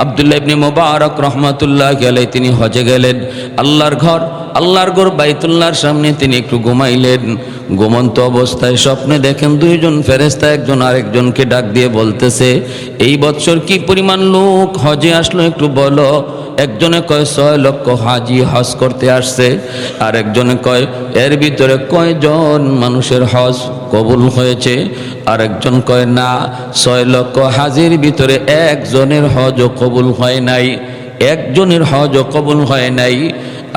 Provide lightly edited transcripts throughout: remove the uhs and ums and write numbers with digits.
আব্দুল্লাহ ইবনে মুবারক রাহমাতুল্লাহি আলাইহি তিনি হজে গেলেন। আল্লাহর ঘর বাইতুল্লাহর সামনে তিনি একটু ঘুমাইলেন। ঘুমন্ত অবস্থায় স্বপ্নে দেখেন দুইজন ফেরেশতা একজন আরেকজনকে ডাক দিয়ে বলতেছে, এই বছর কি পরিমাণ লোক হজে আসলো একটু বলো। একজনে কয় 6 লক্ষ হাজি হজ করতে আসছে, আর একজনে কয় এর ভিতরে কয়জন মানুষের হজ কবুল হয়েছে, আর একজন কয় না 6 লক্ষ হাজির ভিতরে একজনের হজও কবুল হয় নাই, একজনের হজও কবুল হয় নাই।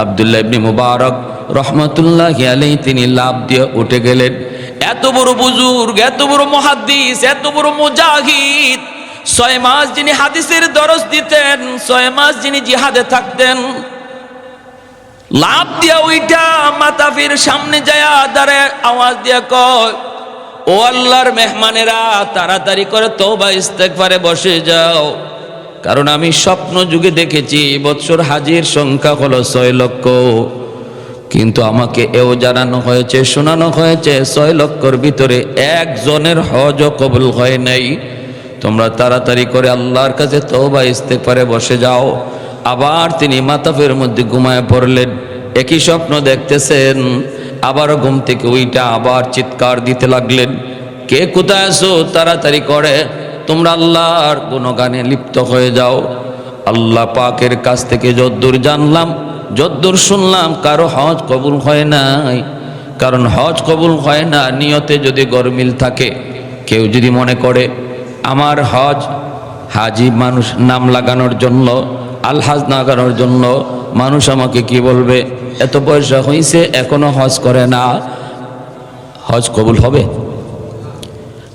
আব্দুল্লাহ ইবনে মুবারক রহমতুল্লাহি আলাইহি তিনি লাভ দিয়ে উঠে গেলেন। এত বড় বুজুর্গ, এত বড় মুহাদ্দিস, এত বড় মুজাহিদ, 6 মাস যিনি হাদিসের দরস দিতেন, 6 মাস যিনি জিহাদে থাকতেন, লাভ দিয়া ওইটা মাতাফির সামনে যায়া দাঁড়ায় আওয়াজ দিয়া কয়, ও আল্লাহর মেহমানেরা তাড়াতাড়ি করে তওবা ইস্তেগফারে বসে যাও, কারণ আমি স্বপ্ন যুগে দেখেছি বৎসর হাজির সংখ্যা হলো 6 লক্ষ, কিন্তু আমাকে এও জানানো হয়েছে, শোনানো হয়েছে 6 লক্ষর ভিতরে একজনের হজও কবুল হয় নাই। তোমরা তাড়াতাড়ি করে আল্লাহর কাছে তওবা ইস্তেগফারে বসে যাও। আবার তিনি মাতাফের মধ্যে ঘুমায় পড়লেন। একই স্বপ্ন দেখতেছেন, আবারও ঘুম থেকে উইটা আবার চিৎকার দিতে লাগলেন, কে কোথায় আছো, তাড়াতাড়ি করে তোমরা আল্লাহর গুণগানে লিপ্ত হয়ে যাও। আল্লাহ পাকের কাছ থেকে যদ্দূর জানলাম, যদ্দূর শুনলাম, কারো হজ কবুল হয় নাই। কারণ হজ কবুল হয় না নিয়তে যদি গরমিল থাকে। কেউ যদি মনে করে আমার হজ হাজি মানুষ নাম লাগানোর জন্য, আলহাজ লাগানোর জন্য, মানুষ আমাকে কি বলবে, এত পয়সা হয়েছে এখনো হজ করে না, হজ কবুল হবে?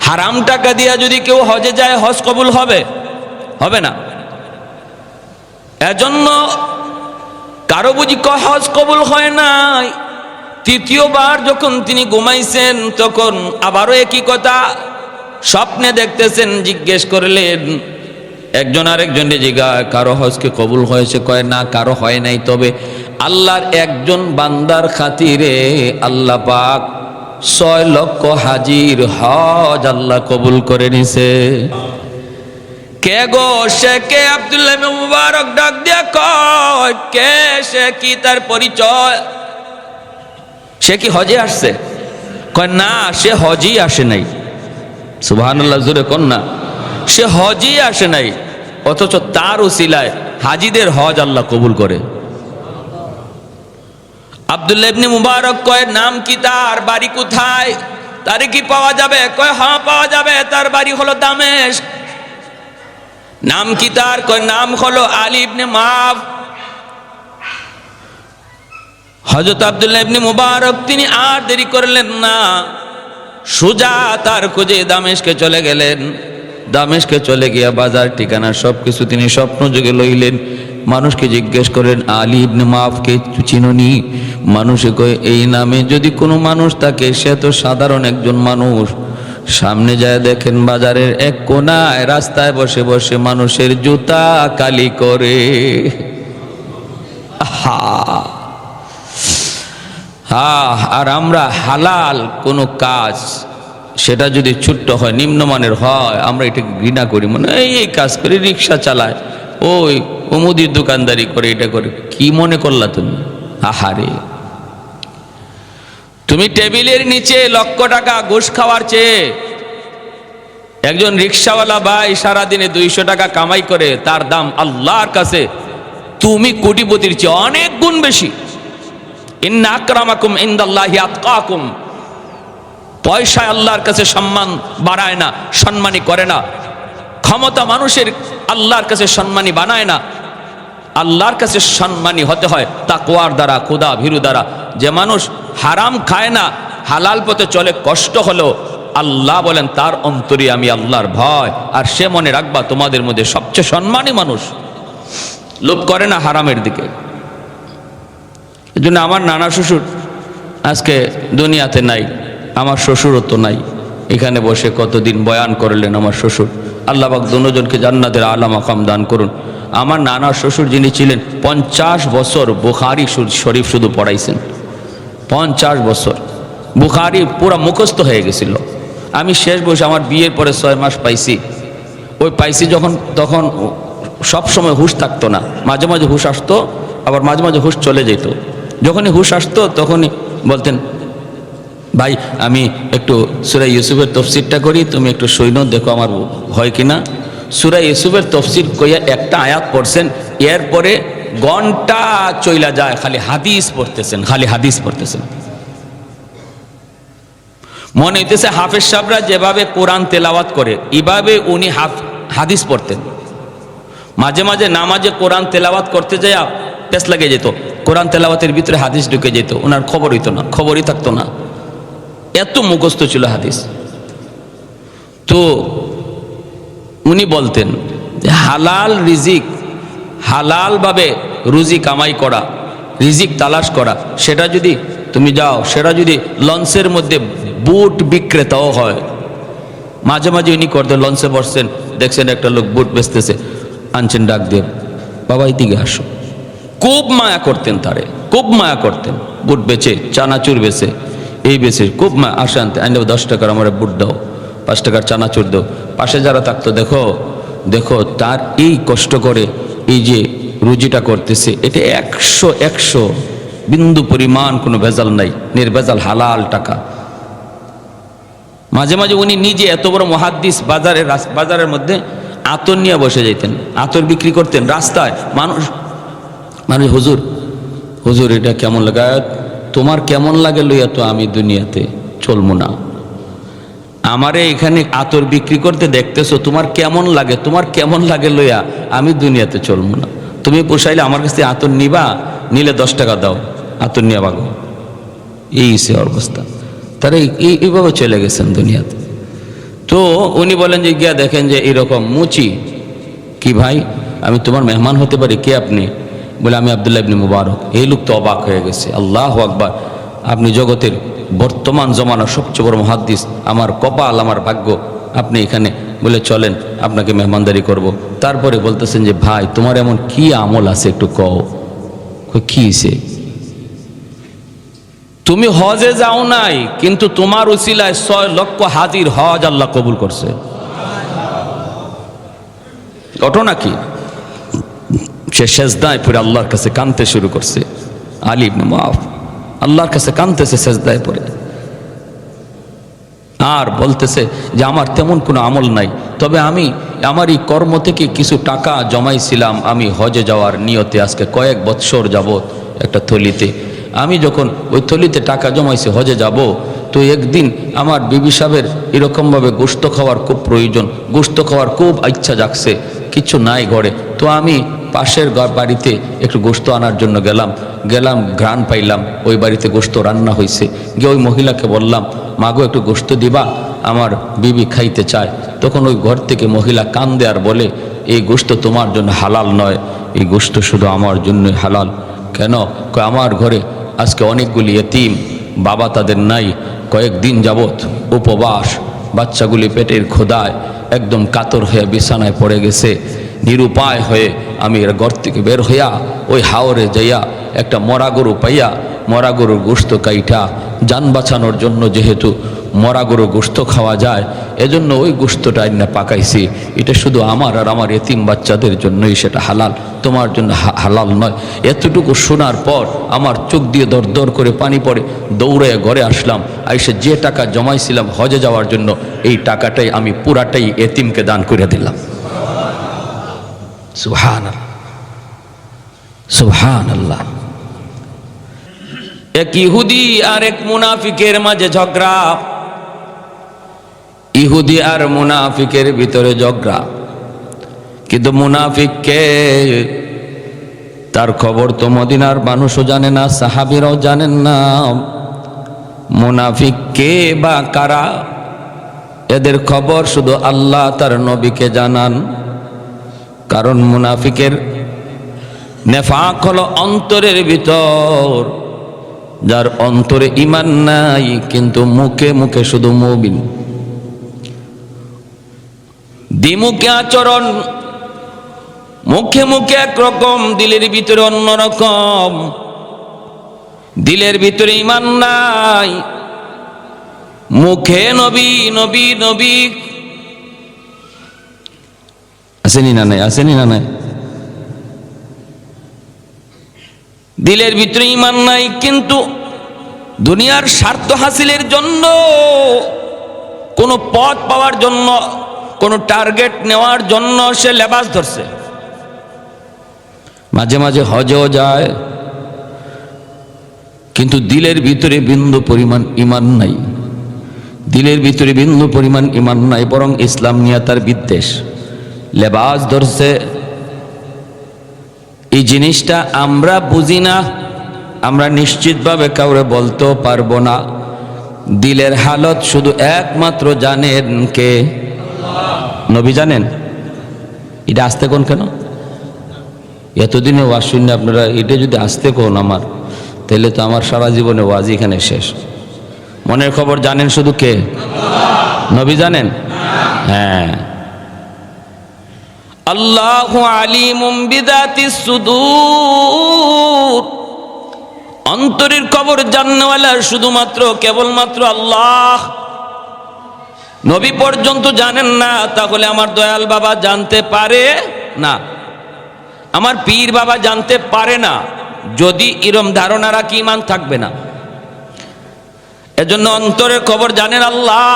হারাম টাকা দিয়া যদি কেউ হজে যায় হজ কবুল হবে? হবে না। এজন্য কারো বুঝি হজ কবুল হয় নাই। তৃতীয়বার যখন তিনি ঘুমাইছেন তখন আবারও একই কথা স্বপ্নে দেখতেছেন। জিজ্ঞেস করলেন, একজন আরেকজনকে জিজ্ঞাসা, কারো হজকে কবুল হয়েছে? কয় না, কারো হয় নাই। তবে আল্লাহর একজন বান্দার খাতিরে আল্লাহ পাক 6 লক্ষ হাজির হজ আল্লাহ কবুল করে নিছে। কে গো সে কে? আব্দুল্লাহ ইবনে মুবারক ডাক দিয়া কয়, কে সে, কি তার পরিচয়? সে কি হজে আসছে? কয় না, সে হজই আসে নাই। সুবহানাল্লাহ, জোরে কোন না। সে হজই আসে নাই, অথচ তার উসিলায় হাজিদের হজ আল্লাহ কবুল করে। আব্দুল্লাহ ইবনে মুবারক কয়, নাম কি তার, বাড়ি কোথায়, তারে কি পাওয়া যাবে? কয় হ্যাঁ পাওয়া যাবে, তার বাড়ি হলো দামেস্ক। নাম কি তার? কয় নাম হলো আলী ইবনে মাফ। হযরত আব্দুল্লাহ ইবনে মুবারক তিনি আর দেরি করলেন না, সোজা তার খোঁজে দামেস্কে চলে গেলেন। দামেস্কে চলে গিয়া বাজার ঠিকানা সবকিছু তিনি স্বপ্ন যুগে লইলেন। মানুষকে জিজ্ঞেস করেন, আলী ইবনে মাফকে চিনোনি? মানুষে কয়, এই নামে যদি কোনো মানুষ থাকে সে তো সাধারণ একজন মানুষ। সামনে যায় দেখেন বাজারের এক কোনায় রাস্তায় বসে বসে মানুষের জুতা কালি করে। আর আমরা হালাল কোনো কাজ, সেটা যদি ছোট্ট হয়, নিম্নমানের হয়, আমরা এটাকে ঘৃণা করি। মানে এই কাজ করে, রিক্সা চালায়, ওই মুদির দোকানদারি করে, এটা করে। কি মনে করলা তুমি? আহারে, তুমি টেবিলের নিচে লক্ষ টাকা ঘুষ খাওয়ার চেয়ে একজন রিক্সাওয়ালা ভাই সারাদিনে 200 টাকা কামাই করে, তার দাম আল্লাহর কাছে তুমি কোটিপতির চেয়ে অনেক গুণ বেশি। ইন্না আকরামাকুম ইনদাল্লাহি আতকাকুম। পয়সা আল্লাহর কাছে সম্মান বাড়ায় না, সম্মানী করে না। ক্ষমতা মানুষের আল্লাহর কাছে সম্মানী বানায় না। আল্লাহর কাছে সম্মানী হতে হয় তাকওয়ার দ্বারা, খোদা ভীরু দ্বারা। যে মানুষ হারাম খায় না, হালাল পথে চলে, কষ্ট হলো, আল্লাহ বলেন তার অন্তরে আমি আল্লাহর ভয়। আর সে মনে রাখবা তোমাদের মধ্যে সবচেয়ে সম্মানী মানুষ লোভ করে না হারামের দিকে। এই জন্য আমার নানা শ্বশুর আজকে দুনিয়াতে নাই, আমার শ্বশুরও তো নাই। এখানে বসে কতদিন বয়ান করলেন আমার শ্বশুর। আল্লাহ পাক দুজনকে জান্নাতের আলা মাকাম দান করুন। আমার নানা শ্বশুর যিনি ছিলেন 50 বছর বুখারী শরীফ শুধু পড়াইছেন। 50 বছর বুখারী পুরা মুখস্থ হয়ে গেছিল। আমি শেষ বয়সে আমার বিয়ের পরে 6 মাস পাইছি। ওই পাইছি যখন, তখন সব সময় হুঁশ থাকতো না, মাঝে মাঝে হুঁশ আসতো, আবার মাঝে মাঝে হুঁশ চলে যেত। যখনই হুঁশ আসতো তখনই বলতেন, ভাই আমি একটু সূরা ইউসুফের তফসিরটা করি, তুমি একটু সৈন্য দেখো আমার হয় কিনা। সূরা ইউসুফের তফসির কইয়া একটা আয়াত পড়ছেন, এরপরে ঘন্টা চইলা যায় খালি হাদিস পড়তেছেন, খালি হাদিস পড়তেছেন। মনে হইতেছে হাফেজ সাহেবরা যেভাবে কোরআন তেলাওয়াত করে এভাবে উনি হাদিস পড়তেন। মাঝে মাঝে নামাজে কোরআন তেলাওয়াত করতে যায় পেছ লাগে যেত, কোরআন তেলাওয়াতের ভিতরে হাদিস ঢুকে যেত, ওনার খবর হইতো না, খবরই থাকতো না, এত মুখস্থ ছিল হাদিস। তো উনি বলতেন যে হালাল রিজিক, হালালভাবে রুজি কামাই করা, রিজিক তালাশ করা, সেটা যদি তুমি যাও, সেটা যদি লঞ্চের মধ্যে বুট বিক্রেতাও হয়। মাঝে মাঝে উনি করতেন, লঞ্চে বসছেন, দেখছেন একটা লোক বুট বেচতেছে, আনছেন ডাক দিয়ে, বাবা এদিকে আসো। খুব মায়া করতেন তারে, খুব মায়া করতেন। বুট বেচে, চানাচুর বেচে, এই বেচে খুব মায়া, আসে আনতে, আনলে 10 টাকার আমার বুট দাও, 5 টাকার চানাচুর দাও। পাশে যারা থাকতো, দেখো দেখো তার এই কষ্ট করে এই যে রুজিটা করতেছে, এটা 100 বিন্দু পরিমাণ কোনো ভেজাল নাই, নির্ভেজাল হালাল টাকা। মাঝে মাঝে উনি নিজে এত বড় মুহাদ্দিস, বাজারের মধ্যে আতর নিয়ে বসে যাইতেন, আতর বিক্রি করতেন রাস্তায়। মানুষ হুজুর হুজুর এটা কেমন লাগে, তোমার কেমন লাগে লইয়া তো আমি দুনিয়াতে চলবো না, আমারে এখানে আতর বিক্রি করতে দেখতেছো, তোমার কেমন লাগে, তোমার কেমন লাগে লইয়া আমি দুনিয়াতে চলবো না। তুমি পোষাইলে আমার কাছ থেকে আতর নিবা, নিলে 10 টাকা দাও, আতর নিয়ে বাগো। এই সে অবস্থা, তারা এইভাবে চলে গেছেন দুনিয়াতে। তো উনি বলেন যে গিয়া দেখেন যে এরকম মুচি, কি ভাই আমি তোমার মেহমান হতে পারি, কে আপনি? বলে আমি আব্দুল্লাহ ইবনে মুবারক। এই লোক তো অবাক হয়ে গেছে, আল্লাহু আকবার, আপনি জগতের বর্তমান জমানার সবচেয়ে বড় মুহাদ্দিস, আমার কপাল, আমার ভাগ্য, আপনি এখানে। বলে চলেন আপনাকে মেহমানদারি করব। তারপরে বলতেছেন যে ভাই তোমার এমন কি আমল আছে একটু কও। কি হয়েছে? তুমি হজে যাও নাই, কিন্তু তোমার উসিলায় 6 লক্ষ হাজির হজ আল্লাহ কবুল করছে। ঘটনা কি? সে সেজদায় পড়ে আল্লাহর কাছে কাঁদতে শুরু করছে। আলী ইবনে মুআফ আল্লাহর কাছে কাঁদতেছে সেজদায় পড়ে, আর বলতেছে যে আমার তেমন কোনো আমল নাই, তবে আমি আমার এই কর্ম থেকে কিছু টাকা জমাইছিলাম আমি হজে যাওয়ার নিয়তে। আজকে কয়েক বৎসর যাবত একটা থলিতে, আমি যখন ওই থলিতে টাকা জমাইছি হজে যাব, তো একদিন আমার বিবি সাহেবের এরকমভাবে গোশত খাওয়ার খুব প্রয়োজন, গোশত খাওয়ার খুব ইচ্ছা জাগছে, কিছু নাই ঘরে। তো আমি পাশের বাড়িতে একটু গোশত আনার জন্য গেলাম, ঘ্রাণ পাইলাম, ওই বাড়িতে গোশত রান্না হয়েছে। গিয়ে ওই মহিলাকে বললাম, মাগো একটু গোশত দিবা, আমার বিবি খাইতে চায়। তখন ওই ঘর থেকে মহিলা কান্দে আর বলে, এই গোশত তোমার জন্য হালাল নয়, এই গোশত শুধু আমার জন্যই হালাল। কেন? আমার ঘরে আজকে অনেকগুলি এতিম, বাবা তাদের নাই, কয়েকদিন যাবত উপবাস, বাচ্চাগুলি পেটের ক্ষুধায় একদম কাতর হয়ে বিছানায় পড়ে গেছে। নিরুপায় হয়ে আমি এর ঘর থেকে বের হইয়া ওই হাওরে যাইয়া একটা মরা গরু পাইয়া, মরা গরুর গোশত কাইটা, যান বাঁচানোর জন্য যেহেতু মরা গরুর গোশত খাওয়া যায়, এজন্য ওই গোশতটা আইনা পাকাইছি। এটা শুধু আমার আর আমার এতিম বাচ্চাদের জন্যই সেটা হালাল, তোমার জন্য হালাল নয়। এতটুকু শোনার পর আমার চোখ দিয়ে দর দর করে পানি পড়ে, দৌড়ে ঘরে আসলাম। আইসে যে টাকা জমাইছিলাম হজে যাওয়ার জন্য, এই টাকাটাই আমি পুরাটাই এতিমকে দান করে দিলাম। সুবহানাল্লাহ, সুবহানাল্লাহ। এক ইহুদি আর এক মুনাফিকের মাঝে ঝগড়া, ইহুদি আর মুনাফিকের ভিতরে ঝগড়া। কিন্তু মুনাফিককে, তার খবর তো মদিনার মানুষও জানে না, সাহাবীরাও জানেন না। মুনাফিক কে বা কারা, এদের খবর শুধু আল্লাহ তার নবীকে জানান। কারণ মুনাফিকের নেফাক হলো অন্তরের ভিতর, যার অন্তরে ঈমান নাই কিন্তু মুখে মুখে শুধু মুমিন। দ্বিমুখী আচরণ, মুখে মুখে একরকম, দিলের ভিতরে অন্যরকম। দিলের ভিতরে ঈমান নাই, মুখে নবী নবী নবী। আসেনি না নাই? আসেনি না নাই? দিলের ভিতরে ঈমান নাই, কিন্তু দুনিয়ার স্বার্থ হাসিলের জন্য, কোনো পথ পাওয়ার জন্য, কোনো টার্গেট নেওয়ার জন্য সে লেবাস ধরছে। মাঝে মাঝে হজেও যায়, কিন্তু দিলের ভিতরে বিন্দু পরিমাণ ঈমান নাই। দিলের ভিতরে বিন্দু পরিমাণ ঈমান নাই, বরং ইসলাম নিয়ে তার বিদ্বেষ। লেবাস ধরছে। এই জিনিসটা আমরা বুঝি না, আমরা নিশ্চিতভাবে কাউরে বলতেও পারবো না। দিলের হালত শুধু একমাত্র জানেন কে? নবী জানেন। এটা আসতে কোন কেন? এতদিনে ওয়াজ শুনে আপনারা এটা যদি আসতে কোন আমার, তাহলে তো আমার সারা জীবনে ওয়াজ এখানে শেষ। মনের খবর জানেন শুধু কে? নবী জানেন। হ্যাঁ, আল্লাহু আলিমুম বিযাতিস সুদূর। অন্তরের খবর জাননেওয়ালা শুধুমাত্র কেবলমাত্র আল্লাহ। নবী পর্যন্ত জানেন না, তাহলে আমার দয়াল বাবা জানতে পারে না, আমার পীর বাবা জানতে পারে না। যদি এরম ধারণা রাখি, ঈমান থাকবে না। এজন্য অন্তরের খবর জানেন আল্লাহ।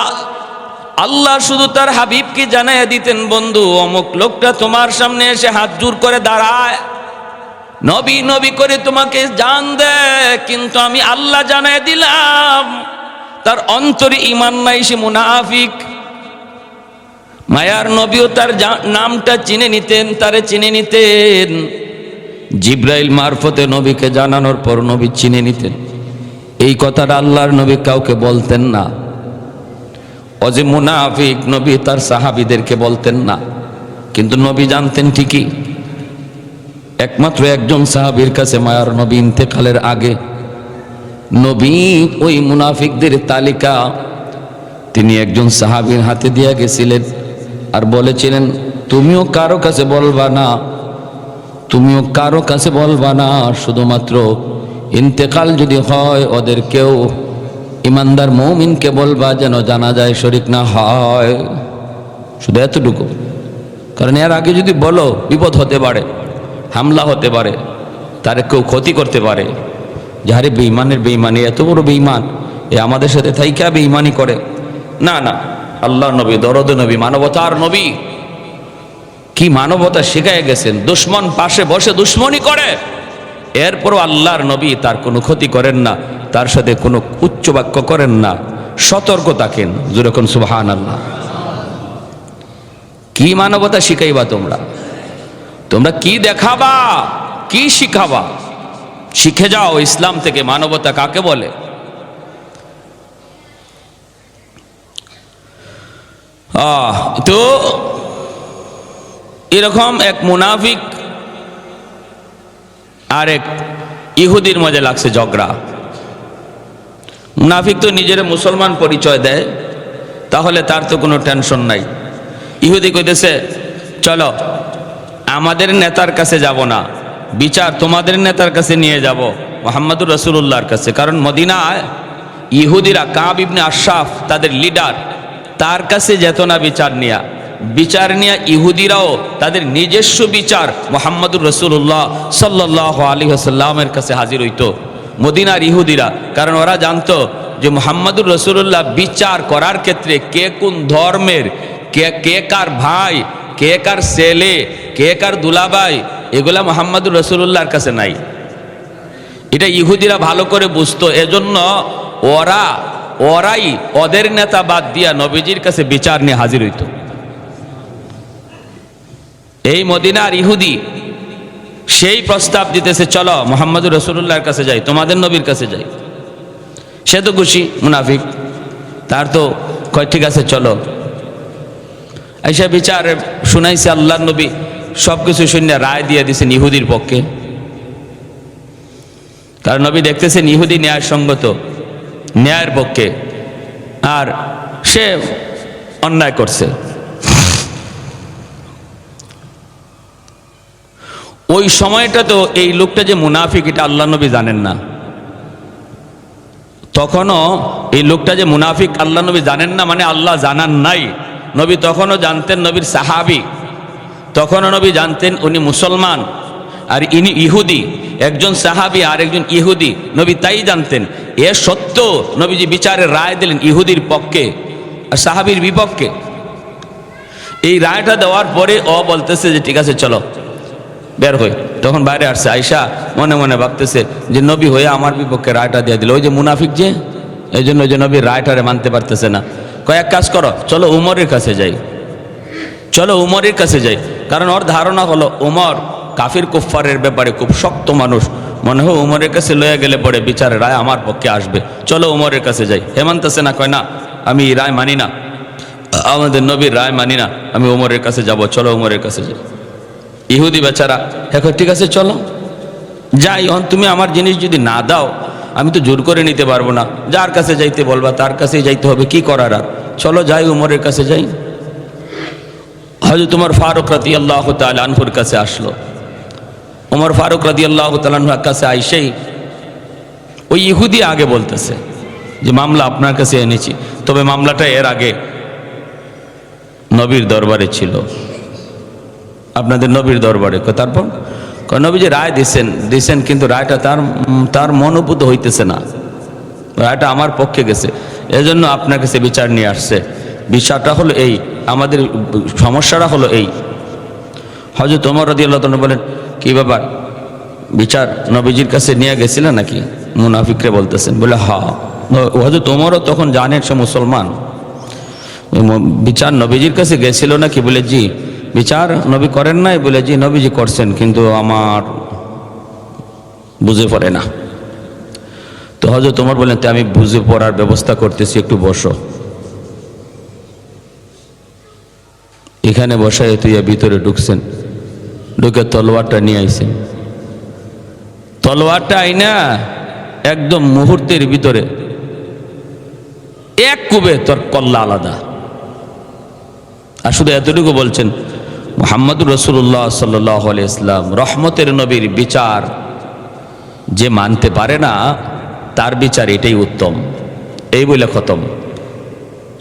আল্লাহ শুধু তার হাবিবকে জানাইয়া দিতেন, বন্ধু অমুক লোকটা তোমার সামনে এসে হাত জোর করে দাঁড়ায়, নবী নবী করে তোমাকে জান দেয়, কিন্তু আমি আল্লাহ জানাইয়া দিলাম তার অন্তরে ঈমান নাই, সে মুনাফিক। মায়ার নবীও তার নামটা চিনে নিতেন, তারে চিনে নিতেন। জিব্রাইল মারফতে নবীকে জানানোর পর নবী চিনে নিতেন। এই কথাটা আল্লাহর নবী কাউকে বলতেন না। ও যে মুনাফিক, নবী তার সাহাবীদেরকে বলতেন না, কিন্তু নবী জানতেন ঠিকই। একমাত্র একজন সাহাবীর কাছে মায়ার নবী ইন্তেকালের আগে নবী ওই মুনাফিকদের তালিকা তিনি একজন সাহাবীর হাতে দিয়ে গেছিলেন, আর বলেছিলেন, তুমিও কারো কাছে বলবা না, তুমিও কারো কাছে বলবা না, শুধুমাত্র ইন্তেকাল যদি হয় ওদের কেউ ইমানদার মুমিনকে বলবা, যেন জানাজায় শরীক না হয়। শুধু এতটুকু। কারণ এর আগে যদি বলো, বিপদ হতে পারে, হামলা হতে পারে, তার কেউ ক্ষতি করতে পারে। যাহারে বেঈমানের বেঈমানি, এত বড় বেঈমান, এ আমাদের সাথে থাইকা বেঈমানি করে। না না, আল্লাহ নবী দরদ নবী, মানবতার নবী, কি মানবতা শিখায় গেছেন। দুশ্মন পাশে বসে দুশ্মনী করে, এরপরও আল্লাহর নবী তার কোনো ক্ষতি করেন না, তার সাথে কোনো উচ্চ বাক্য করেন না, সতর্ক থাকেন। যেরকম সুবহানাল্লাহ। কি মানবতা শিখাইবা তোমরা? তোমরা কি দেখাবা, কি শিখাবা? শিখে যাও ইসলাম থেকে মানবতা কাকে বলে। তো এরকম এক মুনাফিক আর এক ইহুদির মাঝে লাগছে ঝগড়া। মুনাফিক তো নিজের মুসলমান পরিচয় দেয়, তাহলে তার তো কোনো টেনশন নাই। ইহুদি কইতেছে, চলো আমাদের নেতার কাছে যাব না, বিচার তোমাদের নেতার কাছে নিয়ে যাব, মুহাম্মদুর রাসূলুল্লাহর কাছে। কারণ মদিনায় ইহুদিরা কাব ইবনে আশরাফ তাদের লিডার, তার কাছে যেত না বিচার নিয়া ইহুদিরাও তাদের নিজস্ব বিচার মুহাম্মদুর রাসূলুল্লাহ সাল্লাল্লাহু আলাইহি ওয়াসাল্লামের কাছে হাজির হইতো মদিনার ইহুদিরা। কারণ ওরা জানতো যে মুহাম্মদুর রাসূলুল্লাহ বিচার করার ক্ষেত্রে কে কোন ধর্মের, কে কার ভাই, কে কার ছেলে, কে কার দুলাভাই, এগুলা মুহাম্মদুর রাসূলুল্লাহর কাছে নাই। এটা ইহুদিরা ভালো করে বুঝতো। এজন্য ওরাই ওদের নেতা বাদ দিয়া নবীজির কাছে বিচার নিয়ে হাজির হইতো। এই মদিনার ইহুদি সেই প্রস্তাব দিতেছে, চলো মুহাম্মদুর রাসূলুল্লাহর কাছে যাই, তোমাদের নবীর কাছে যাই। সে তো খুশি মুনাফিক, তার তো কয় ঠিক আছে চলো। আইসা বিচার শুনাইছে, আল্লাহর নবী সবকিছু শুনে রায় দিয়ে দিয়েছেন ইহুদির পক্ষে। কারণ নবী দেখতেছেন ইহুদি ন্যায়সঙ্গত, ন্যায়ের পক্ষে, আর সে অন্যায় করছে। ওই সময়টা তো এই লোকটা যে মুনাফিক এটা আল্লাহ নবী জানেন না। তখনও এই লোকটা যে মুনাফিক আল্লাহ নবী জানেন না, মানে আল্লাহ জানান নাই। নবী তখনও জানতেন, নবীর সাহাবী, তখনও নবী জানতেন উনি মুসলমান। আর ইনি ইহুদি, একজন সাহাবী আর একজন ইহুদি, নবী তাই জানতেন। এ সত্য নবীজি বিচারের রায় দিলেন ইহুদির পক্ষে আর সাহাবীর বিপক্ষে। এই রায়টা দেওয়ার পরে ও বলতেছে যে ঠিক আছে চলো বের হই। তখন বাইরে আসছে, আয়েশা মনে মনে ভাবতেছে যে নবী হয়ে আমার বিপক্ষে রায়টা দিয়ে দিল, ওই যে মুনাফিক যে, এই জন্য ওই যে নবীর রায়টারে মানতে পারতেছে না। কয়েক কাজ করো, চলো উমরের কাছে যাই, চলো উমরের কাছে যাই। কারণ ওর ধারণা হলো উমর কাফির কুফফারের ব্যাপারে খুব শক্ত মানুষ, মনে হয় উমরের কাছে লয়ে গেলে পরে বিচারের রায় আমার পক্ষে আসবে, চলো উমরের কাছে যাই। হে মানতেছে না, কয় না আমি রায় মানি না, আমাদের নবীর রায় মানি না, আমি উমরের কাছে যাব, চলো উমরের কাছে যাই। ইহুদি বেচারা এখন ঠিক আছে চলো যাই, তুমি আমার জিনিস যদি না দাও আমি তো জোর করে নিতে পারবো না, যার কাছে যাইতে বলবা তার কাছেই যাইতে হবে, কি করার আর, চলো যাই উমরের কাছে যাই। হযরত উমর ফারুক রাদিয়াল্লাহু তাআলা আনহুর কাছে আসলো। উমর ফারুক রাদিয়াল্লাহু তাআলা আনহুর কাছে আইসেই ওই ইহুদি আগে বলতেছে যে মামলা আপনার কাছে এনেছি, তবে মামলাটা এর আগে নবীর দরবারে ছিল, আপনাদের নবীর দরবারে। তারপর নবী যে রায় দিছেন কিন্তু রায়টা তার মনোভূত হইতেছে না, রায়টা আমার পক্ষে গেছে, এজন্য আপনার কাছে বিচার নিয়ে আসছে। বিচারটা হলো এই, আমাদের সমস্যাটা হলো এই। হযরত ওমর রাদিয়াল্লাহু তাআলা বলেন কি ব্যাপার, বিচার নবীজির কাছে নিয়ে গেছিলেন নাকি? মুনাফিকরে বলতেছেন। বলে হ্যাঁ। হযরত ওমরও তখন জানেন সে মুসলমান, বিচার নবীজির কাছে গেছিল নাকি? বলে জি। বিচার নবী করেন নাই? বলে জি নবীজি করছেন, কিন্তু আমার বুঝে পড়ে না। তো হযরত ওমর বলেন আমি বুঝে পড়ার ব্যবস্থা করতেছি, একটু বসো। এখানে বসায় তুই ভিতরে ঢুকছেন, ঢুকে তলোয়ারটা নিয়ে আইছেন। তলোয়ারটা আইনা একদম মুহূর্তের ভিতরে এক কুবে তোর কল্লা আলাদা। আর শুধু এতটুকু বলছেন মুহাম্মদুর রাসূলুল্লাহ সাল্লাল্লাহু আলাইহি ওয়াসাল্লাম রহমতের নবীর বিচার যে মানতে পারে না তার বিচার এটাই উত্তম, এই বলে খতম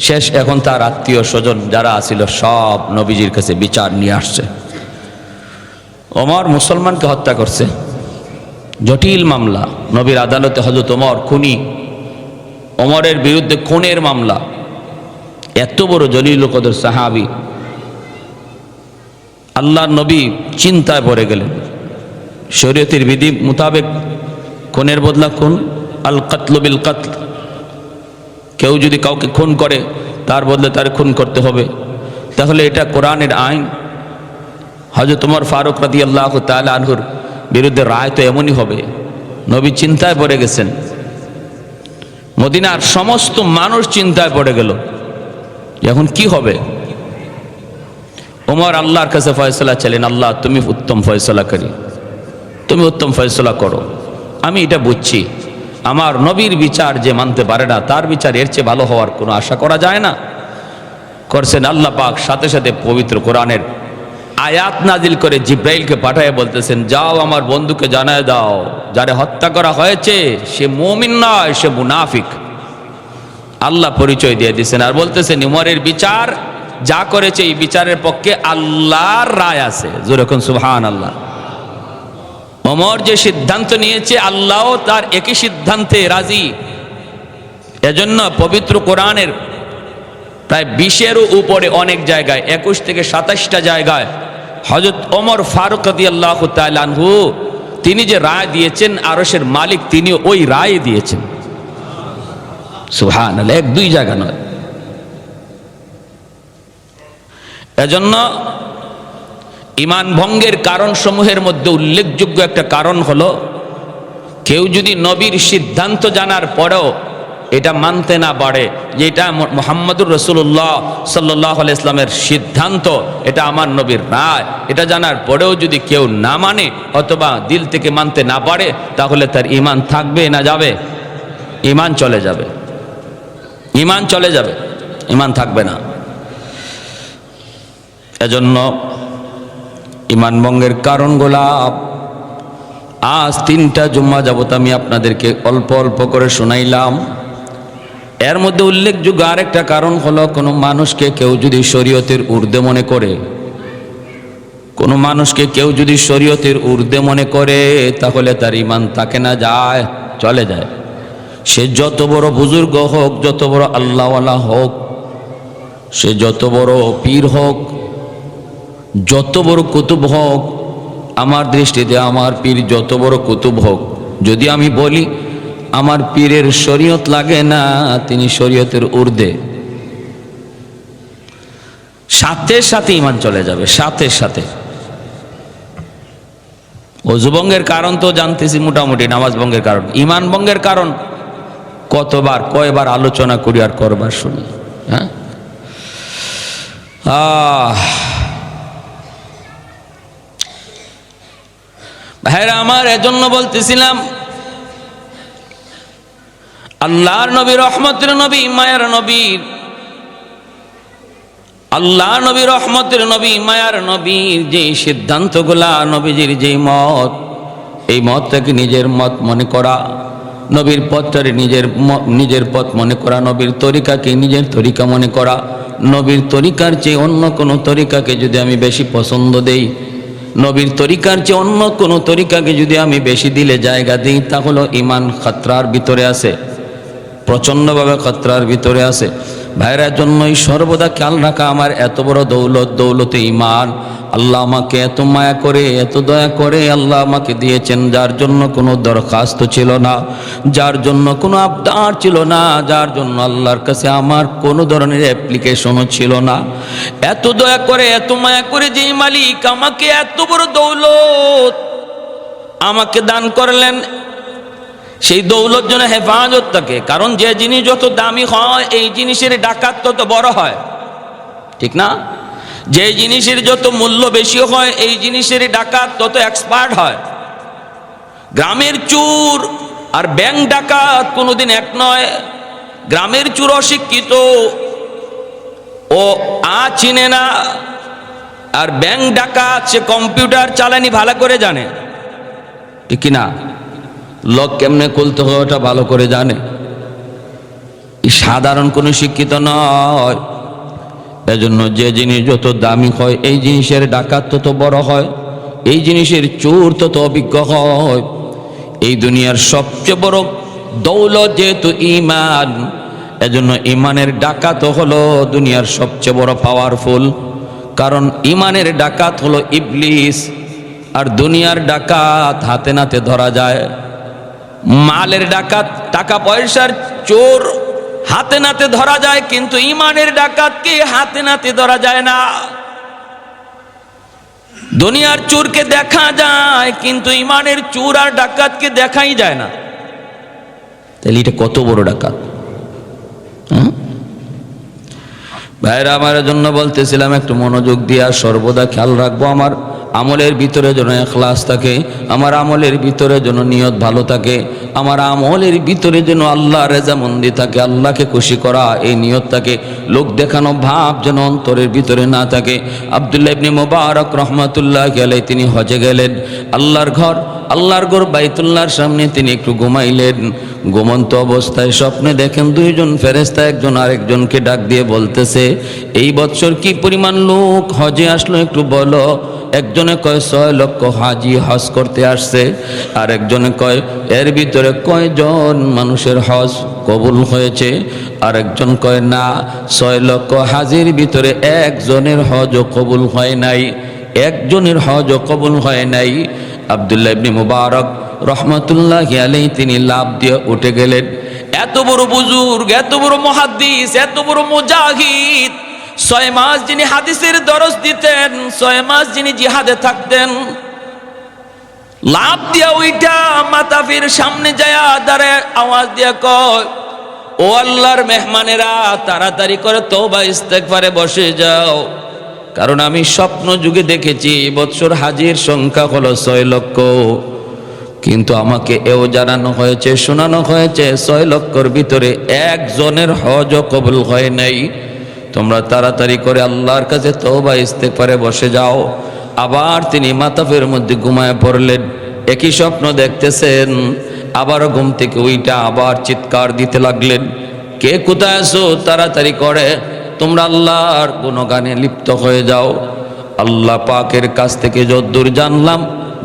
শেষ। এখন তার আত্মীয় স্বজন যারা আছিল সব নবীজির কাছে বিচার নিয়ে আসছে। ওমর মুসলমানকে হত্যা করছে, জটিল মামলা, নবীর আদালতে হযরত ওমর খুনি, ওমরের বিরুদ্ধে খুনের মামলা। এত বড় জলিল কদর সাহাবী, আল্লাহর নবী চিন্তায় পড়ে গেলেন। শরীয়তের বিধি মোতাবেক খুনের বদলা খুন, আল কাতলু বিল কাতল, কেউ যদি কাউকে খুন করে তার বদলে তার খুন করতে হবে, তাহলে এটা কোরআনের আইন। হযরত ওমর ফারুক রাদিয়াল্লাহু তাআলা আনহুর বিরুদ্ধে রায় তো এমনই হবে। নবী চিন্তায় পড়ে গেছেন, মদিনার সমস্ত মানুষ চিন্তায় পড়ে গেল এখন কি হবে। ওমর আল্লাহর কাছে ফয়সালা চাইলেন, আল্লাহ তুমি উত্তম ফয়সালাকারী, তুমি উত্তম ফয়সালা করো। আমি এটা বুঝছি আমার নবীর বিচার যে মানতে পারে না তার বিচার এর চেয়ে ভালো হওয়ার কোনো আশা করা যায় না। করছেন আল্লাহ পাক সাথে সাথে পবিত্র কোরআনের আয়াত নাজিল করে জিব্রাইলকে পাঠায় বলতেছেন যাও আমার বন্ধুকে জানায় দাও যারে হত্যা করা হয়েছে সে মুমিন নয়, সে মুনাফিক। আল্লাহ পরিচয় দিয়ে দিয়েছেন আর বলতেছেন উমরের বিচার যা করেছে এই বিচারের পক্ষে আল্লাহর রায় আছে। যেরকম সুবহানাল্লাহ। ওমর যে সিদ্ধান্ত নিয়েছে আল্লাহও তার একই সিদ্ধান্তে রাজি। এজন্য পবিত্র কোরআনের প্রায় 20-এরও উপরে অনেক জায়গায় 21 থেকে 27টা জায়গায় হযরত ওমর ফারুক রাদিয়াল্লাহু তাআলা আনহু তিনি যে রায় দিয়েছেন আরশের মালিক তিনি ওই রায় দিয়েছেন। সুবহানাল্লাহ, 1-2 জায়গা নয়। এজন্য ঈমান ভঙ্গের কারণ সমূহের মধ্যে উল্লেখযোগ্য একটা কারণ হলো কেউ যদি নবীর সিদ্ধান্ত জানার পরেও এটা মানতে না পারে যে এটা মুহাম্মদুর রাসূলুল্লাহ সাল্লাল্লাহু আলাইহি ইসলামের সিদ্ধান্ত, এটা আমার নবীর রায়, এটা জানার পরেও যদি কেউ না মানে অথবা দিল থেকে মানতে না পারে তাহলে তার ঈমান থাকবে না যাবে? ঈমান চলে যাবে, ঈমান চলে যাবে, ঈমান থাকবে না। এজন্য ঈমান ভঙ্গের কারণগুলা আজ 3টা জুম্মা যাবত আমি আপনাদেরকে অল্প অল্প করে শোনাইলাম। এর মধ্যে উল্লেখযোগ্য আরেকটা কারণ হলো কোনো মানুষকে কেউ যদি শরীয়তের ঊর্ধ্বে মনে করে, কোনো মানুষকে কেউ যদি শরীয়তের ঊর্ধ্বে মনে করে তাহলে তার ঈমান থাকে না, যায়, চলে যায়। সে যত বড় বুজুর্গ হোক, যত বড় আল্লাহওয়ালা হোক, সে যত বড় পীর হোক, যত বড় কুতুব হোক, আমার দৃষ্টিতে আমার পীর যত বড় কুতুব হোক, যদি আমি বলি আমার পীরের শরীয়ত লাগে না, তিনি শরীয়তের ঊর্ধ্বে, সাথে সাথে ঈমান চলে যাবে, সাথে সাথে। ওযু ভঙ্গের কারণ তো জানতেছি মোটামুটি, নামাজ ভঙ্গের কারণ, ঈমান ভঙ্গের কারণ কতবার কয়বার আলোচনা করি আর করবার শুনি। হ্যাঁ, ভাইরা আমার, এজন্য বলতেছিলাম আল্লাহর নবী, রহমতের নবী, মায়ার নবী, আল্লাহ নবী, রহমতের নবী, মায়ার নবীর যে সিদ্ধান্তগুলা, নবীজির যে মত, এই মতটাকে নিজের মত মনে করা, নবীর পথটারে নিজের পথ মনে করা, নবীর তরিকাকে নিজের তরিকা মনে করা, নবীর তরিকার চেয়ে অন্য কোনো তরিকাকে যদি আমি বেশি পছন্দ দেই, নবীর তরিকার চেয়ে অন্য কোনো তরিকাকে যদি আমি বেশি দিলে জায়গা দিই, তাহলে ঈমান খতরার ভিতরে আছে, প্রচণ্ডভাবে খতরার ভিতরে আছে। ভাইরা, জন্যই সর্বদা খেয়াল রাখা, আমার এত বড় দৌলত, দৌলতে ঈমান, আল্লাহ আমাকে এত মায়া করে, এত দয়া করে আল্লাহ আমাকে দিয়েছেন, যার জন্য কোনো দরখাস্ত ছিল না, যার জন্য কোনো আবদার ছিল না, যার জন্য আল্লাহর কাছে আমার কোনো ধরনের অ্যাপ্লিকেশনও ছিল না। এত দয়া করে, এত মায়া করে যেই মালিক আমাকে এত বড় দৌলত আমাকে দান করলেন, সেই দৌলত যেন হেফাজত থাকে। কারণ যে জিনিস যত দামি হয়, এই জিনিসের ডাকাত তত বড় হয়, ঠিক না? যে জিনিসের যত মূল্য বেশি হয়, এই জিনিসের ডাকাত তত এক্সপার্ট হয়। গ্রামের চোর আর ব্যাংক ডাকাত কোনোদিন এক নয়। গ্রামের চোর অশিক্ষিত, ও চিনে না, আর ব্যাংক ডাকাত সে কম্পিউটার চালানি ভালো করে জানে, ঠিক কিনা? লোক কেমনে খুলতে হয় ওটা ভালো করে জানে। সাধারণ কোনো শিক্ষিত নয়। এজন্য যে জিনিস যত দামি হয়, এই জিনিসের ডাকাত তত বড় হয়, এই জিনিসের চোর তত অভিজ্ঞ হয়। এই দুনিয়ার সবচেয়ে বড় দৌলত যেহেতু ঈমান, এজন্য ঈমানের ডাকাত হলো দুনিয়ার সবচেয়ে বড় পাওয়ারফুল। কারণ ঈমানের ডাকাত হলো ইবলিস, আর দুনিয়ার ডাকাত হাতে নাতে ধরা যায়। মালের ডাকাত, টাকা পয়সার চোর হাতে নাতে ধরা যায়, কিন্তু ঈমানের ডাকাতকে হাতে নাতে ধরা যায় না। দুনিয়ার চোরকে দেখা যায়, কিন্তু ঈমানের চোর আর ডাকাতকে দেখাই যায় না। তাহলে এটা কত বড় ডাকাত! ভাইরা, আমার জন্য বলতেছিলাম একটু মনোযোগ দিয়া সর্বদা খেয়াল রাখবো, আমার আমলের ভিতরে যেন ইখলাস থাকে, আমার আমলের ভিতরে যেন নিয়ত ভালো থাকে, আমার আমলের ভিতরে যেন আল্লাহর রেজামন্দি থাকে, আল্লাহকে খুশি করা এই নিয়ত থাকে, লোক দেখানো ভাব যেন অন্তরের ভিতরে না থাকে। আব্দুল্লাহ ইবনে মুবারক রহমাতুল্লাহি আলাইহি তিনি হজে গেলেন, আল্লাহর ঘর বাইতুল্লাহর সামনে তিনি একটু ঘুমাইলেন। ঘুমন্ত অবস্থায় স্বপ্নে দেখেন দুইজন ফেরেশতা একজন আরেকজনকে ডাক দিয়ে বলতেছে, এই বছর কি পরিমাণ লোক হজে আসলো একটু বলো। একজনে কয় 6 লক্ষ হাজি হজ করতে আসছে, আর একজনে কয় এর ভিতরে কয়জন মানুষের হজ কবুল হয়েছে, আর একজন কয় না, 6 লক্ষ হাজির ভিতরে একজনের হজও কবুল হয় নাই, একজনের হজও কবুল হয় নাই। আব্দুল্লাহ ইবনে মুবারক রহমাতুল্লাহি আলাইহি তিনি লাফ দিয়ে উঠে গেলেন। এত বড় বুজুর্গ, এত বড় মুহাদ্দিস, এত বড় মুজাহিদ, 6 মাস যিনি হাদিসের দরস দিতেন, 6 মাস যিনি জিহাদে থাকতেন, লাফ দিয়া উইটা মাতাফির সামনে যায় দাঁড়ায় আওয়াজ দিয়া কয়, ও আল্লাহর মেহমানেরা, তাড়াতাড়ি করে তওবা ইস্তেগফারে বসে যাও। কারণ আমি স্বপ্ন যুগে দেখেছি বৎসর হাজির সংখ্যা হলো 6 লক্ষ, কিন্তু আমাকে এও জানানো হয়েছে, শোনানো হয়েছে 6 লক্ষর ভিতরে একজনের হজও কবুল হয় নাই। তোমরা তাড়াতাড়ি করে আল্লাহর কাছে তওবা ইস্তেগফারে বসে যাও। আবার তিনি মাতাফের মধ্যে ঘুমায় পড়লেন, একই স্বপ্ন দেখতেছেন। আবার ঘুম থেকে উইটা আবার চিৎকার দিতে লাগলেন, কে কোথায় আছো, তাড়াতাড়ি করে তোমরা আল্লাহর গুণগানে লিপ্ত হয়ে যাও। আল্লাহ পাকের কাছ থেকে যদ্দূর জানলাম,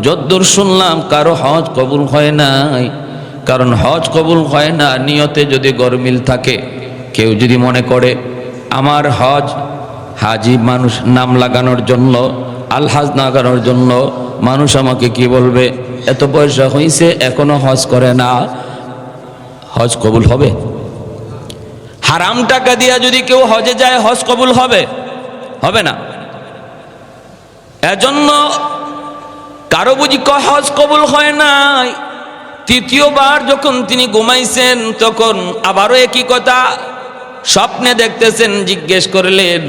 যদ্দূর শুনলাম, কারো হজ কবুল হয় নাই। কারণ হজ কবুল হয় না নিয়তে যদি গরমিল থাকে। কেউ যদি মনে করে আমার হজ হাজি মানুষ নাম লাগানোর জন্য, আলহাজ লাগানোর জন্য, মানুষ আমাকে কি বলবে, এত পয়সা হয়েছে এখনো হজ করে না, হজ কবুল হবে? হারাম টাকা দিয়া যদি কেউ হজে যায় হজ কবুল হবে? হবে না। এজন্য কারো বুঝি হজ কবুল হয় নাই। তৃতীয়বার যখন তিনি ঘুমাইছেন তখন আবারও একই কথা স্বপ্নে দেখতেছেন। জিজ্ঞেস করলেন,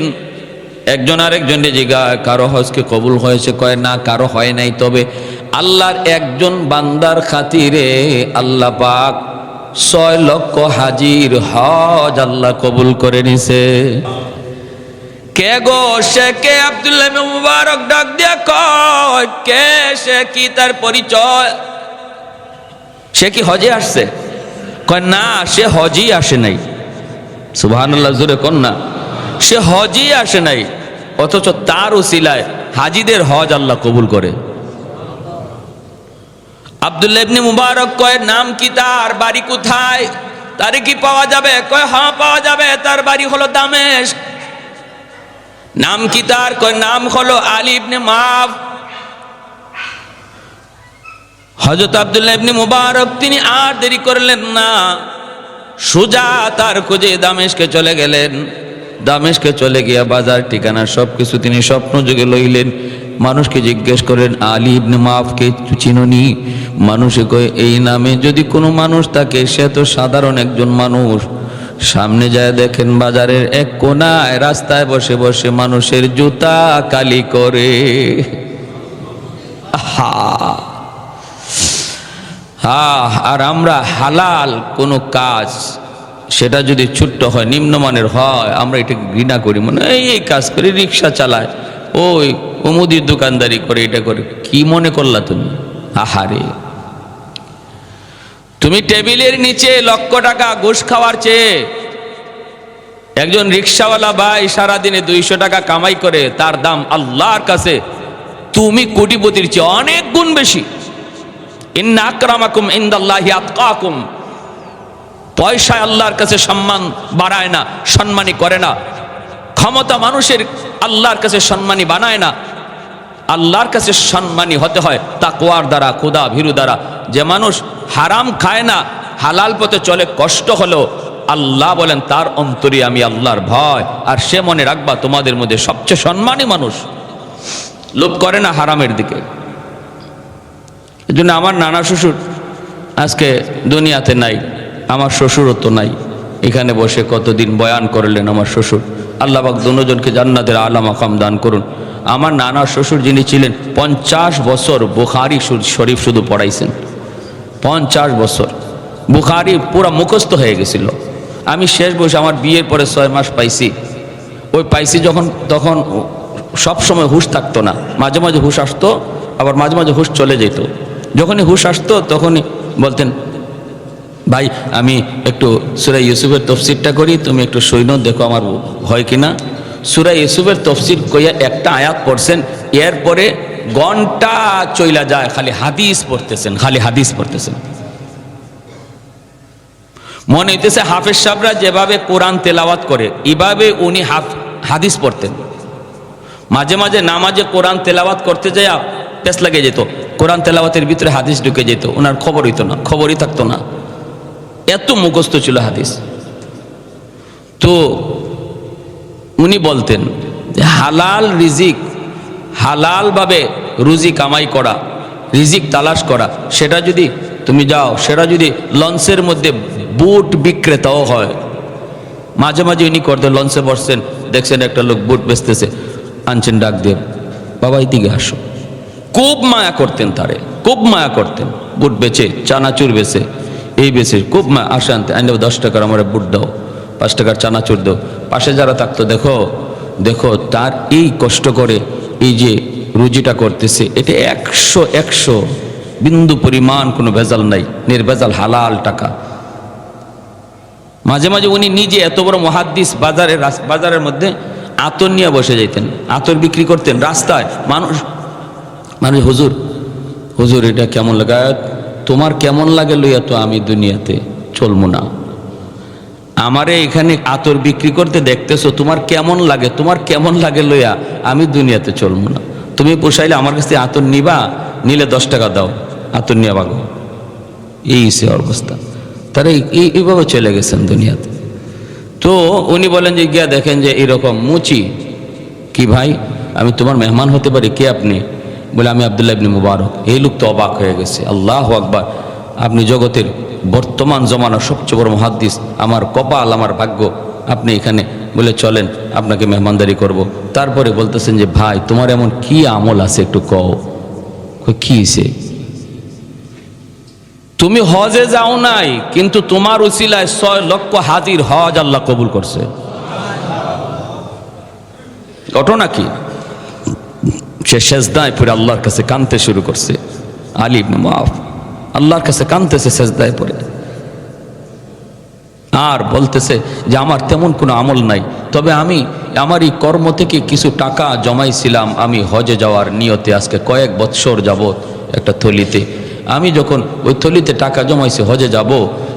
একজন আরেকজনে জিজ্ঞাসা, কারো হজকে কবুল হয়েছে? কয় না, কারো হয় নাই। তবে আল্লাহর একজন বান্দার খাতিরে আল্লাহ পাক 6 লক্ষ হাজির হজ আল্লাহ কবুল করে নিছে। কে গো সে কে? আব্দুল্লাহ ইবনে মুবারক ডাক দিয়া কয়, কে সে? কি তার পরিচয়? সে কি হজে আসছে? কয় না, সে হজই আসে নাই। সুবহানাল্লাহ, জোরে কোন না। সে হজই আসে নাই, অথচ তার উসিলায় হাজিদের হজ আল্লাহ কবুল করে। আব্দুল্লাহ ইবনে মুবারক কয়, নাম কি তার? বাড়ি কোথায়? তারে কি পাওয়া যাবে? কয় হ্যাঁ পাওয়া যাবে, তার বাড়ি হলো দামেস্ক। নাম কি তার? কয় নাম হলো আলী ইবনে মাফ। হযরত আব্দুল্লাহ ইবনে মুবারক তিনি আর দেরি করলেন না, সোজা তার খোঁজে দামেস্কে চলে গেলেন। দামেস্কে চলে গিয়া বাজার ঠিকানা সবকিছু তিনি স্বপ্ন যুগে লইলেন। মানুষকে জিজ্ঞেস করেন, আলী ইবনে মাফকে চিনোনি? মানুষে কয়, এই নামে যদি কোনো মানুষ থাকে সে তো সাধারণ একজন মানুষ। সামনে যায় দেখেন বাজারের এক কোনায় রাস্তায় বসে বসে মানুষের জুতা কালি করে। আর আমরা হালাল কোনো কাজ, সেটা যদি ছোট্ট হয়, নিম্নমানের হয়, আমরা এটাকে ঘৃণা করি। মানে এই কাজ করে, রিক্সা চালায়, ওই মুদির দোকানদারি করে, এটা করে। কি মনে করলা তুমি? আহারে, তুমি টেবিলের নিচে লক্ষ টাকা ঘুষ খাওয়ার চেয়ে একজন রিক্সাওয়ালা ভাই সারাদিনে 200 টাকা কামাই করে, তার দাম আল্লাহর কাছে তুমি কোটিপতির চেয়ে অনেক গুণ বেশি। ইন্না আকরামাকুম ইনদাল্লাহি আতকাকুম। পয়সায় আল্লাহর কাছে সম্মান বাড়ায় না, সম্মানী করে না। ক্ষমতা মানুষের আল্লাহর কাছে সম্মানী বানায় না। আল্লাহর কাছে সম্মানী হতে হয় তাকওয়ার দ্বারা, খোদা ভীরু দ্বারা। যে মানুষ হারাম খায় না, হালাল পথে চলে, কষ্ট হলো, আল্লাহ বলেন তার অন্তরে আমি আল্লাহর ভয়। আর সে মনে রাখবা তোমাদের মধ্যে সবচেয়ে সম্মানী মানুষ লোভ করে না হারামের দিকে। এই জন্য আমার নানা শ্বশুর আজকে দুনিয়াতে নাই, আমার শ্বশুরও তো নাই। এখানে বসে কতদিন বয়ান করলেন আমার শ্বশুর। আল্লাহ পাক দুজনকে জান্নাতের আলা মাকাম দান করুন। আমার নানা শ্বশুর যিনি ছিলেন 50 বছর বুখারী শরীফ শুধু পড়াইছেন। 50 বছর বুখারী পুরা মুখস্থ হয়ে গেছিল। আমি শেষ বয়সে, আমার বিয়ের পরে 6 মাস পাইছি। ওই পাইছি যখন, তখন সব সময় হুঁশ থাকতো না। মাঝে মাঝে হুঁশ আসতো, আবার মাঝে মাঝে হুঁশ চলে যেত। যখনই হুঁশ আসতো তখনই বলতেন, ভাই আমি একটু সূরা ইউসুফের তফসিরটা করি, তুমি একটু সৈন্য দেখো আমার হয় কিনা। সূরা ইউসুফের তফসির কইয়া একটা আয়াত পড়ছেন, এরপরে ঘন্টা চইলা যায় খালি হাদিস পড়তেছেন, খালি হাদিস পড়তেছেন। মনে হইতেছে হাফেজ সাহেবরা যেভাবে কোরআন তেলাওয়াত করে এভাবে উনি হাদিস পড়তেন। মাঝে মাঝে নামাজে কোরআন তেলাওয়াত করতে যায় পেছ লাগে যেত, কোরআন তেলাওয়াতের ভিতরে হাদিস ঢুকে যেত, ওনার খবর হইতো না, খবরই থাকতো না, এত মুখস্থ ছিল হাদিস। তো উনি বলতেন যে হালাল রিজিক, হালালভাবে রুজি কামাই করা, রিজিক তালাশ করা, সেটা যদি তুমি যাও, সেটা যদি লঞ্চের মধ্যে বুট বিক্রেতাও হয়। মাঝে মাঝে উনি করতেন, লঞ্চে বসছেন, দেখছেন একটা লোক বুট বেচতেছে, আনছেন ডাক দিয়ে, বাবা এদিকে আসো। খুব মায়া করতেন তারে, খুব মায়া করতেন। বুট বেচে, চানাচুর বেচে, এই বেচে খুব মায়া। আসে আনতে, আইন 10 টাকার আমার বুট দাও, 5 টাকার চানাচুর দাও। পাশে যারা থাকতো, দেখো দেখো তার এই কষ্ট করে এই যে রুজিটা করতেছে, এটা 100 বিন্দু পরিমাণ কোনো ভেজাল নাই, নির্ভেজাল হালাল টাকা। মাঝে মাঝে উনি নিজে এত বড় মুহাদ্দিস, বাজারের মধ্যে আতর নিয়ে বসে যাইতেন, আতর বিক্রি করতেন রাস্তায়। মানুষ মানে হুজুর হুজুর এটা কেমন লাগে, তোমার কেমন লাগে লইয়া তো আমি দুনিয়াতে চলবো না। আমারে এখানে আতর বিক্রি করতে দেখতেছো, তোমার কেমন লাগে, তোমার কেমন লাগে লইয়া আমি দুনিয়াতে চলবো না। তুমি পোষাইলে আমার কাছে আতর নিবা, নিলে 10 টাকা দাও, আতর নিয়ে ভাগো। এই সে অবস্থা, তারা এইভাবে চলে গেছেন দুনিয়াতে। তো উনি বলেন যে গিয়া দেখেন যে এরকম মুচি। কি ভাই, আমি তোমার মেহমান হতে পারি? কে আপনি? বলে আমি আব্দুল্লাহ ইবনে মুবারক। এই লোক তো অবাক হয়ে গেছে। আল্লাহু আকবার, আপনি জগতের বর্তমান জমানার সবচেয়ে বড় মুহাদ্দিস, আমার কপাল, আমার ভাগ্য, আপনি এখানে। বলে চলেন আপনাকে মেহমানদারি করব। তারপরে বলতেছেন যে ভাই তোমার এমন কি আমল আছে একটু কও। কি সে? তুমি হজে যাও নাই, কিন্তু তোমার উসিলায় 6 লক্ষ হাজির হজ আল্লাহ কবুল করছে। ঘটনা কি? সে সেজদায় পড়ে আল্লাহর কাছে কাঁদতে শুরু করছে। আলী ইবনে মুআফ আল্লাহর কাছে কাঁদতেছে সেজদায় পড়ে, আর বলতেছে যে আমার তেমন কোনো আমল নাই, তবে আমি আমার এই কর্ম থেকে কিছু টাকা জমাইছিলাম আমি হজে যাওয়ার নিয়তে। আজকে কয়েক বৎসর যাবত একটা থলিতে, আমি যখন ওই থলিতে টাকা জমাইছি হজে যাব,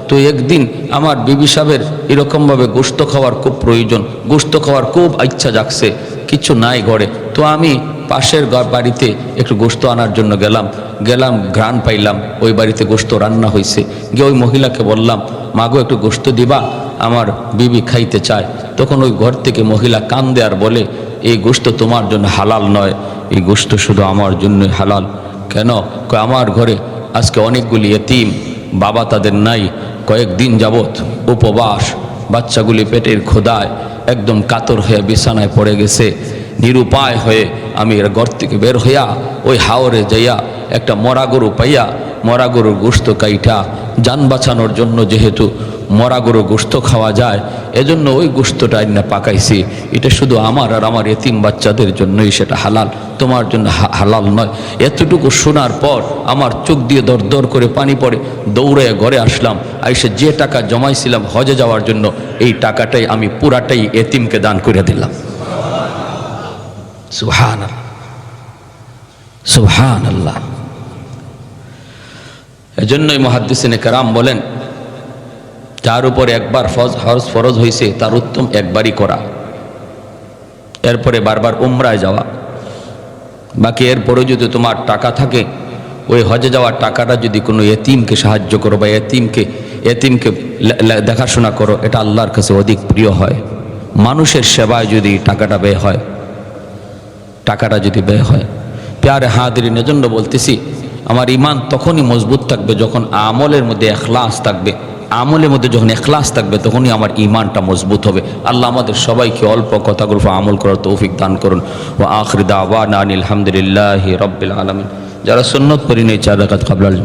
তো একদিন আমার বিবি সাহেবের এরকমভাবে গোশত খাওয়ার খুব প্রয়োজন, গোশত খাওয়ার খুব ইচ্ছা জাগছে, কিছু নাই ঘরে। তো আমি পাশের বাড়িতে একটু গোশত আনার জন্য গেলাম, ঘ্রাণ পাইলাম ওই বাড়িতে গোশত রান্না হয়েছে। গিয়ে ওই মহিলাকে বললাম, মাগো একটু গোশত দিবা, আমার বিবি খাইতে চায়। তখন ওই ঘর থেকে মহিলা কান্দে আর বলে, এই গোশত তোমার জন্য হালাল নয়, এই গোশত শুধু আমার জন্যই হালাল। কেন? আমার ঘরে আজকে অনেকগুলি এতিম, বাবা তাদের নাই, কয়েকদিন যাবত উপবাস, বাচ্চাগুলি পেটের ক্ষুধায় একদম কাতর হয়ে বিছানায় পড়ে গেছে। নিরুপায় হয়ে আমি এর ঘর থেকে বের হইয়া ওই হাওরে যাইয়া একটা মরা গরু পাইয়া, মরা গরুর গোশত কাইটা, যান বাঁচানোর জন্য যেহেতু মরা গরুর গোশত খাওয়া যায়, এজন্য ওই গোশতটা আইনা পাকাইছি। এটা শুধু আমার আর আমার এতিম বাচ্চাদের জন্যই সেটা হালাল, তোমার জন্য হালাল নয়। এতটুকু শোনার পর আমার চোখ দিয়ে দর দর করে পানি পড়ে, দৌড়ে ঘরে আসলাম। আইসে যে টাকা জমাইছিলাম হজে যাওয়ার জন্য, এই টাকাটাই আমি পুরাটাই এতিমকে দান করে দিলাম। সুবহানাল্লাহ, সুবহানাল্লাহ। এজন্যই মুহাদ্দিসিনে কেরাম বলেন, যার উপর একবার হজ ফরজ হয়েছে তার উত্তম একবারই করা, এরপরে বারবার উমরায় যাওয়া। বাকি এরপরে যদি তোমার টাকা থাকে, ওই হজে যাওয়ার টাকাটা যদি কোনো এতিমকে সাহায্য করো বা এতিমকে দেখাশোনা করো, এটা আল্লাহর কাছে অধিক প্রিয় হয়। মানুষের সেবায় যদি টাকাটা ব্যয় হয়, প্যারে হাদিরিন, এজন্য বলতেছি আমার ঈমান তখনই মজবুত থাকবে যখন আমলের মধ্যে ইখলাস থাকবে। আমলের মধ্যে যখন ইখলাস থাকবে তখনই আমার ঈমানটা মজবুত হবে। আল্লাহ আমাদের সবাইকে অল্প কথাগুলো আমল করার তৌফিক দান করুন। ওয়া আখির দাওয়ানা আলহামদুলিল্লাহি রাব্বিল আলামিন। যারা সুন্নত পড়ি নেই 4 রাকাত ক্বাবলাল